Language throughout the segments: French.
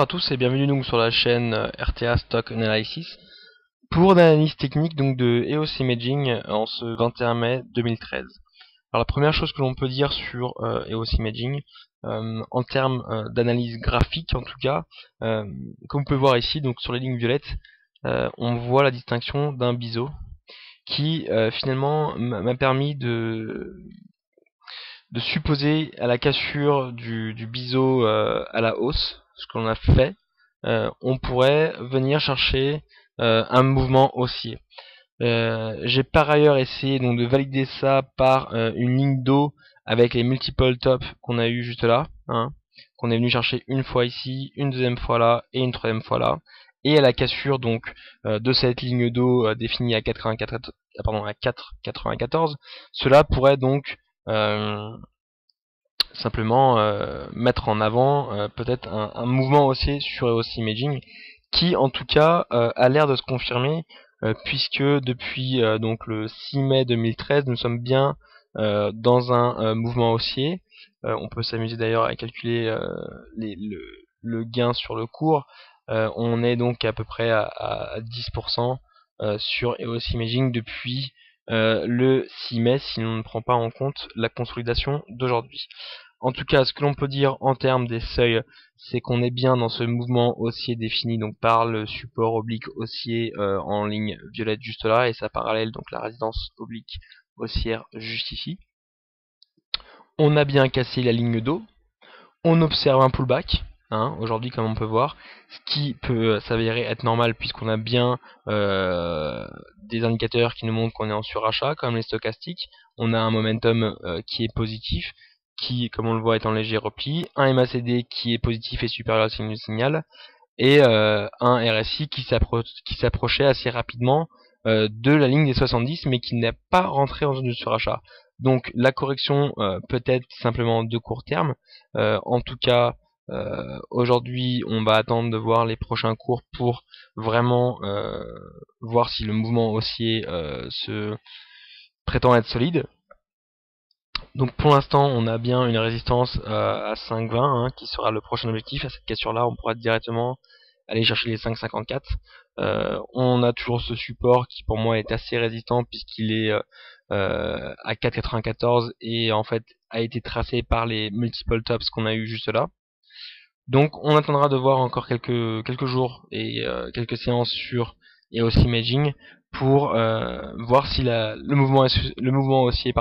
Bonsoir à tous et bienvenue donc sur la chaîne RTA Stock Analysis pour l'analyse technique donc de EOS Imaging en ce 21 mai 2013. Alors la première chose que l'on peut dire sur EOS Imaging en termes d'analyse graphique en tout cas, comme vous pouvez voir ici donc sur les lignes violettes, on voit la distinction d'un biseau qui finalement m'a permis de supposer à la cassure du biseau à la hausse, ce que l'on a fait, on pourrait venir chercher un mouvement haussier. J'ai par ailleurs essayé donc de valider ça par une ligne d'eau avec les multiple tops qu'on a eu juste là, hein, qu'on est venu chercher une fois ici, une deuxième fois là et une troisième fois là, et à la cassure donc de cette ligne d'eau définie à 4,94, cela pourrait donc simplement mettre en avant peut-être un mouvement haussier sur EOS Imaging qui en tout cas a l'air de se confirmer puisque depuis donc le 6 mai 2013 nous sommes bien dans un mouvement haussier. On peut s'amuser d'ailleurs à calculer le gain sur le cours. On est donc à peu près à 10% sur EOS Imaging depuis le 6 mai si l'on ne prend pas en compte la consolidation d'aujourd'hui. En tout cas, ce que l'on peut dire en termes des seuils, c'est qu'on est bien dans ce mouvement haussier défini donc par le support oblique haussier en ligne violette juste là et sa parallèle donc la résistance oblique haussière juste ici. On a bien cassé la ligne d'eau. On observe un pullback. Aujourd'hui comme on peut voir, ce qui peut s'avérer être normal puisqu'on a bien des indicateurs qui nous montrent qu'on est en surachat comme les stochastiques. On a un momentum qui est positif, qui comme on le voit est en léger repli, un MACD qui est positif et supérieur au signe du signal, et un RSI qui s'approchait assez rapidement de la ligne des 70 mais qui n'est pas rentré en zone de surachat. Donc la correction peut être simplement de court terme. En tout cas, aujourd'hui, on va attendre de voir les prochains cours pour vraiment voir si le mouvement haussier se prétend être solide. Donc pour l'instant, on a bien une résistance à 5,20 qui sera le prochain objectif. À cette cassure-là, on pourra directement aller chercher les 5,54. On a toujours ce support qui pour moi est assez résistant puisqu'il est à 4,94 et en fait a été tracé par les multiple tops qu'on a eu juste là. Donc on attendra de voir encore quelques jours et quelques séances sur EOS Imaging pour voir si le mouvement haussier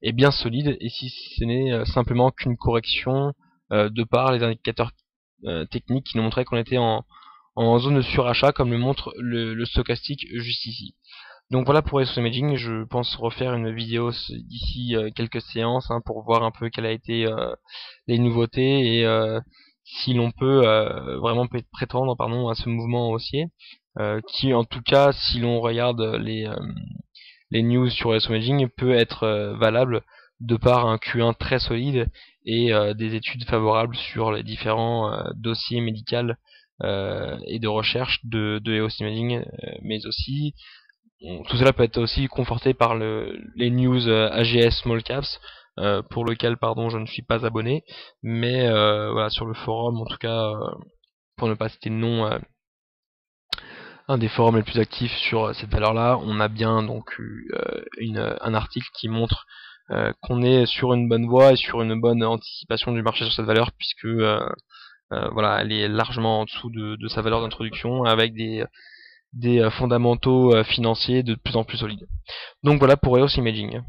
est bien solide et si ce n'est simplement qu'une correction de par les indicateurs techniques qui nous montraient qu'on était en zone de surachat comme le montre le stochastique juste ici. Donc voilà pour EOS Imaging, je pense refaire une vidéo d'ici quelques séances pour voir un peu quelles a été les nouveautés et si l'on peut vraiment prétendre à ce mouvement haussier qui en tout cas si l'on regarde les news sur EOS Imaging peut être valable de par un Q1 très solide et des études favorables sur les différents dossiers médicaux et de recherche de EOS Imaging mais aussi tout cela peut être aussi conforté par les news AGS Small Caps, pour lequel je ne suis pas abonné, mais voilà, sur le forum, en tout cas, pour ne pas citer le nom, un des forums les plus actifs sur cette valeur-là, on a bien donc eu un article qui montre qu'on est sur une bonne voie et sur une bonne anticipation du marché sur cette valeur, puisque voilà, elle est largement en dessous de sa valeur d'introduction, avec des fondamentaux financiers de plus en plus solides. Donc voilà pour EOS Imaging.